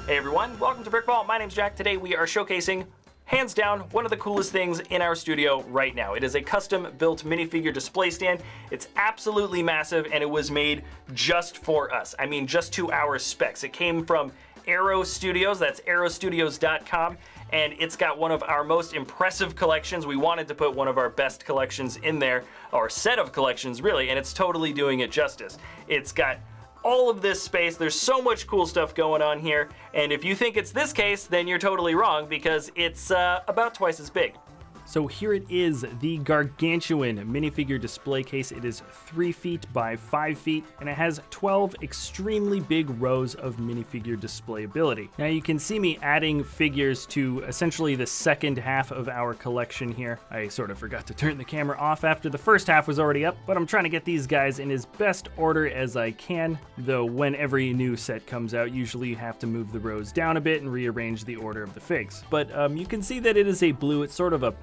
Hey everyone, welcome to Brickball. My name's Jack. Today we are showcasing, hands down, one of the coolest things in our studio right now. It is a custom-built minifigure display stand. It's absolutely massive, and it was made just for us. I mean, just to our specs. It came from Aero Studios, that's aerostudios.com, and it's got one of our most impressive collections. We wanted to put one of our best collections in there, or set of collections really, and it's totally doing it justice. It's got all of this space. There's so much cool stuff going on here, and if you think it's this case, then you're totally wrong, because it's about twice as big. So here it is, the gargantuan minifigure display case. It is 3 feet by 5 feet, and it has 12 extremely big rows of minifigure displayability. Now you can see me adding figures to essentially the second half of our collection here. I sort of forgot to turn the camera off after the first half was already up, but I'm trying to get these guys in as best order as I can, though when every new set comes out, usually you have to move the rows down a bit and rearrange the order of the figs. But you can see that it is a blue. It's sort of a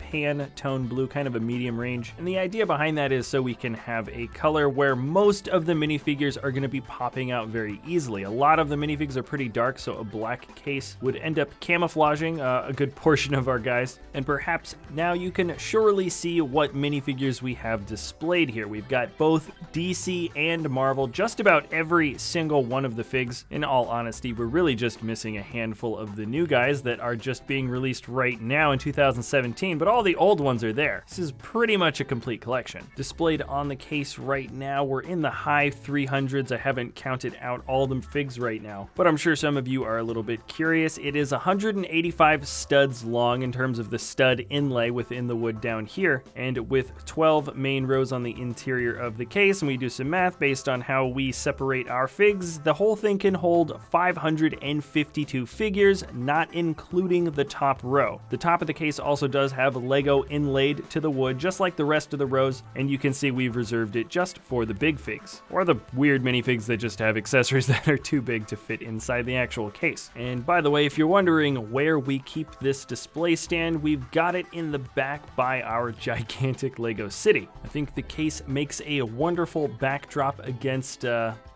tone blue, kind of a medium range. And the idea behind that is so we can have a color where most of the minifigures are going to be popping out very easily. A lot of the minifigs are pretty dark, so a black case would end up camouflaging a good portion of our guys. And perhaps now you can surely see what minifigures we have displayed here. We've got both DC and Marvel, just about every single one of the figs. In all honesty, we're really just missing a handful of the new guys that are just being released right now in 2017, but all the old ones are there. This is pretty much a complete collection. Displayed on the case right now, we're in the high 300s. I haven't counted out all the figs right now, but I'm sure some of you are a little bit curious. It is 185 studs long in terms of the stud inlay within the wood down here, and with 12 main rows on the interior of the case, and we do some math based on how we separate our figs, the whole thing can hold 552 figures, not including the top row. The top of the case also does have Lego inlaid to the wood, just like the rest of the rows, and you can see we've reserved it just for the big figs, or the weird minifigs that just have accessories that are too big to fit inside the actual case. And by the way, if you're wondering where we keep this display stand, we've got it in the back by our gigantic Lego city. I think the case makes a wonderful backdrop against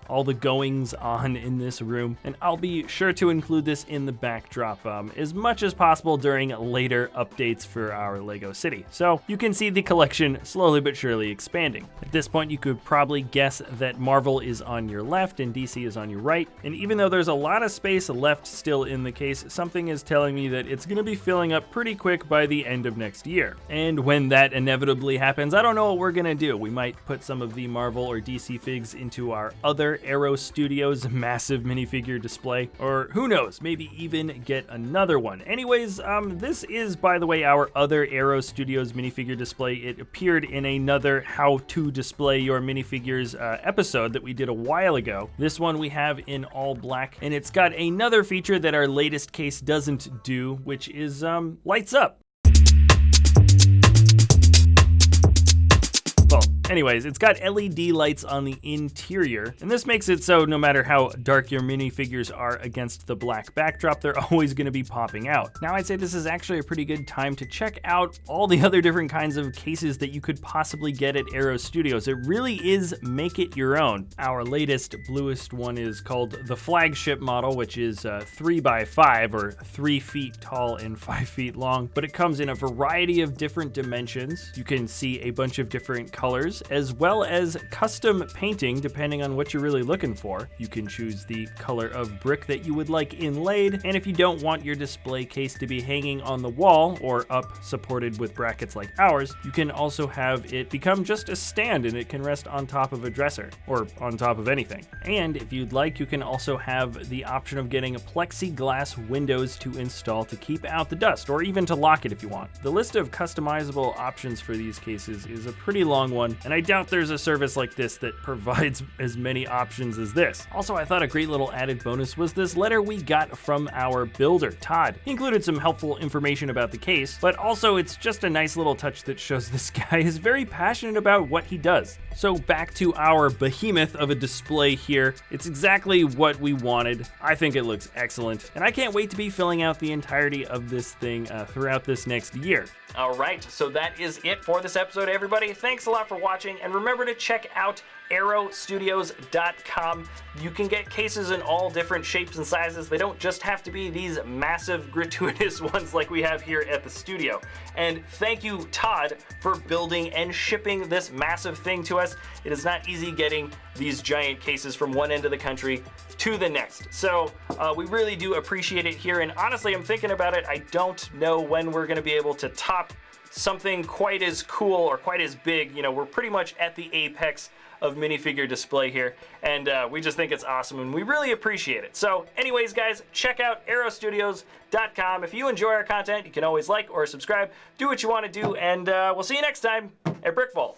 all the goings on in this room, and I'll be sure to include this in the backdrop as much as possible during later updates for our Lego city. So you can see the collection slowly but surely expanding. At this point, you could probably guess that Marvel is on your left and DC is on your right, and even though there's a lot of space left still in the case, something is telling me that it's gonna be filling up pretty quick by the end of next year. And when that inevitably happens, I don't know what we're gonna do. We might put some of the Marvel or DC figs into our other Aero Studios massive minifigure display, or who knows, maybe even get another one. Anyways, this is, by the way, our other Aero Studios minifigure display. It appeared in another how to display your minifigures episode that we did a while ago. This one we have in all black, and it's got another feature that our latest case doesn't do, which is lights up. Well, anyways, it's got LED lights on the interior, and this makes it so no matter how dark your minifigures are against the black backdrop, they're always going to be popping out. Now, I'd say this is actually a pretty good time to check out all the other different kinds of cases that you could possibly get at Aero Studios. It really is make it your own. Our latest, bluest one is called the flagship model, which is 3 by 5 or 3 feet tall and 5 feet long, but it comes in a variety of different dimensions. You can see a bunch of different colors, as well as custom painting depending on what you're really looking for. You can choose the color of brick that you would like inlaid, and if you don't want your display case to be hanging on the wall or up supported with brackets like ours, you can also have it become just a stand and it can rest on top of a dresser or on top of anything. And if you'd like, you can also have the option of getting plexiglass windows to install to keep out the dust, or even to lock it if you want. The list of customizable options for these cases is a pretty long one, and I doubt there's a service like this that provides as many options as this. Also, I thought a great little added bonus was this letter we got from our builder, Todd. He included some helpful information about the case, but also it's just a nice little touch that shows this guy is very passionate about what he does. So back to our behemoth of a display here. It's exactly what we wanted. I think it looks excellent, and I can't wait to be filling out the entirety of this thing throughout this next year. All right, so that is it for this episode, everybody. Thanks a lot for watching, and remember to check out arrowstudios.com. You can get cases in all different shapes and sizes. They don't just have to be these massive, gratuitous ones like we have here at the studio. And thank you, Todd, for building and shipping this massive thing to us. It is not easy getting these giant cases from one end of the country to the next. So we really do appreciate it here. And honestly, I'm thinking about it. I don't know when we're gonna be able to top something quite as cool or quite as big. You know, we're pretty much at the apex of minifigure display here, and we just think it's awesome, and we really appreciate it. So anyways, guys, check out arrowstudios.com. If you enjoy our content, you can always like or subscribe, do what you want to do, and we'll see you next time at Brick Vault.